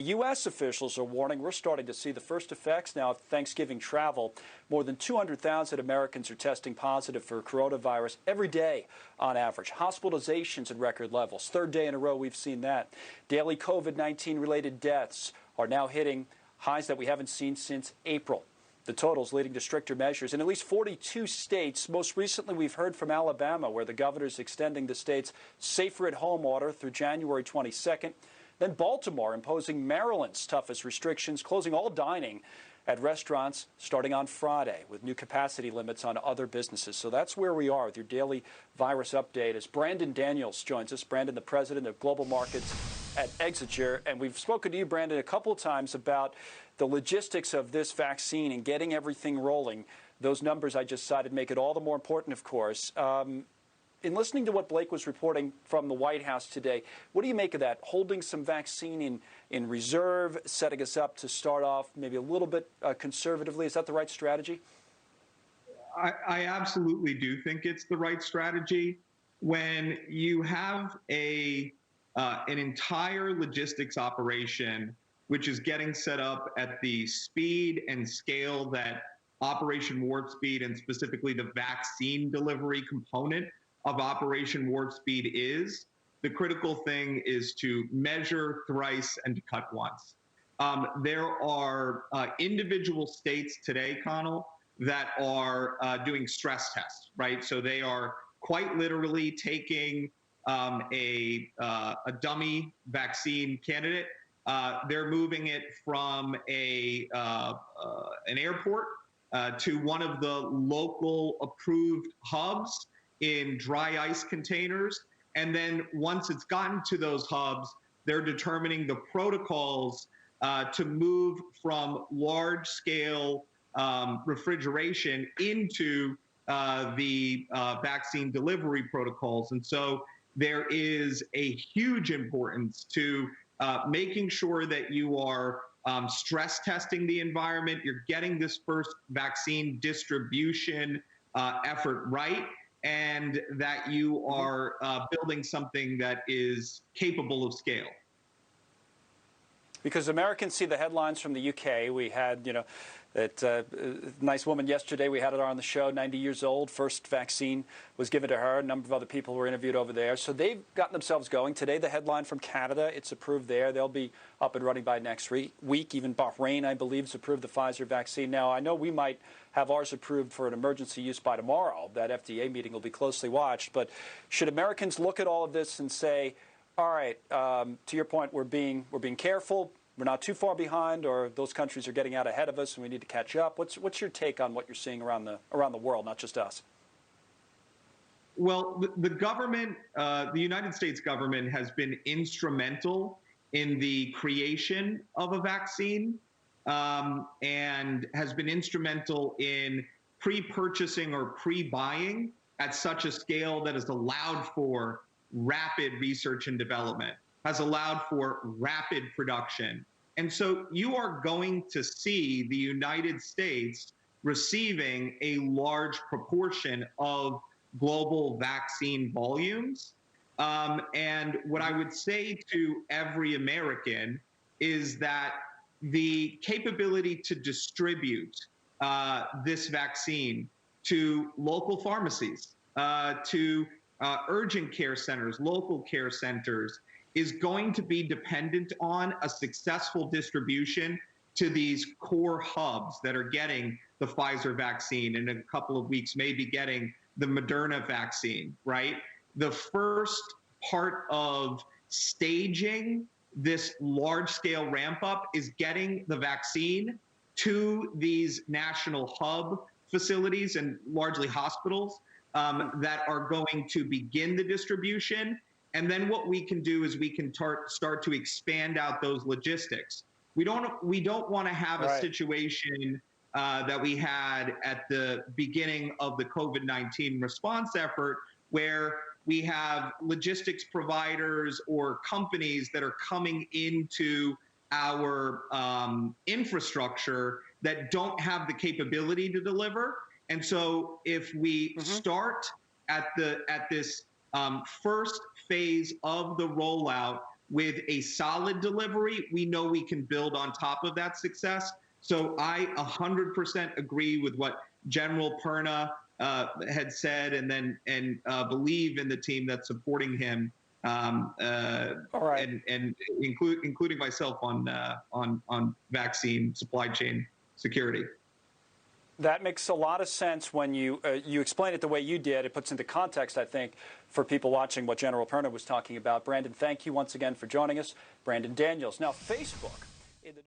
U.S. officials are warning we're starting to see the first effects now of Thanksgiving travel. More than 200,000 Americans are testing positive for coronavirus every day on average. Hospitalizations at record levels. Third day in a row we've seen that. Daily COVID-19 related deaths are now hitting highs that we haven't seen since April. The totals leading to stricter measures in at least 42 states. Most recently, we've heard from Alabama, where the governor is extending the state's safer at home order through January 22nd. Then Baltimore imposing Maryland's toughest restrictions, closing all dining at restaurants starting on Friday with new capacity limits on other businesses. So that's where we are with your daily virus update as Brandon Daniels joins us. Brandon, the president of global markets at Exiger. And we've spoken to you, Brandon, a couple of times about the logistics of this vaccine and getting everything rolling. Those numbers I just cited make it all the more important, of course. In listening to what Blake was reporting from the White House today, what do you make of that? Holding some vaccine in reserve, setting us up to start off maybe a little bit conservatively. Is that the right strategy? I absolutely do think it's the right strategy. When you have an entire logistics operation which is getting set up at the speed and scale that Operation Warp Speed and specifically the vaccine delivery component of Operation Warp Speed is, the critical thing is to measure thrice and to cut once. There are individual states today, Connell, that are doing stress tests, right? So they are quite literally taking a dummy vaccine candidate. They're moving it from an airport to one of the local approved hubs in dry ice containers. And then once it's gotten to those hubs, they're determining the protocols to move from large scale refrigeration into the vaccine delivery protocols. And so there is a huge importance to making sure that you are stress testing the environment, you're getting this first vaccine distribution effort right, and that you are building something that is capable of scale. Because Americans see the headlines from the UK. We had, that nice woman yesterday, we had her on the show, 90 years old, first vaccine was given to her. A number of other people were interviewed over there. So they've gotten themselves going. Today, the headline from Canada, it's approved there. They'll be up and running by next week. Even Bahrain, I believe, has approved the Pfizer vaccine. Now, I know we might have ours approved for an emergency use by tomorrow. That FDA meeting will be closely watched. But should Americans look at all of this and say, all right, to your point, we're being careful, we're not too far behind, or those countries are getting out ahead of us and we need to catch up? What's your take on what you're seeing around the world, not just us? Well, the government, the United States government has been instrumental in the creation of a vaccine and has been instrumental in pre-purchasing or pre-buying at such a scale that has allowed for rapid research and development, has allowed for rapid production. And so you are going to see the United States receiving a large proportion of global vaccine volumes. And what I would say to every American is that the capability to distribute this vaccine to local pharmacies, to urgent care centers, local care centers, is going to be dependent on a successful distribution to these core hubs that are getting the Pfizer vaccine and in a couple of weeks maybe getting the Moderna vaccine, right? The first part of staging this large-scale ramp-up is getting the vaccine to these national hub facilities and largely hospitals that are going to begin the distribution. And then what we can do is we can start to expand out those logistics. We don't want to have a situation that we had at the beginning of the COVID-19 response effort, where we have logistics providers or companies that are coming into our infrastructure that don't have the capability to deliver. And so if we start at this first phase of the rollout with a solid delivery, we know we can build on top of that success. So I 100% agree with what General Perna had said, and believe in the team that's supporting him, All right. and including myself on vaccine supply chain security. That makes a lot of sense when you explain it the way you did. It puts into context, I think, for people watching what General Perna was talking about. Brandon, thank you once again for joining us. Brandon Daniels. Now, Facebook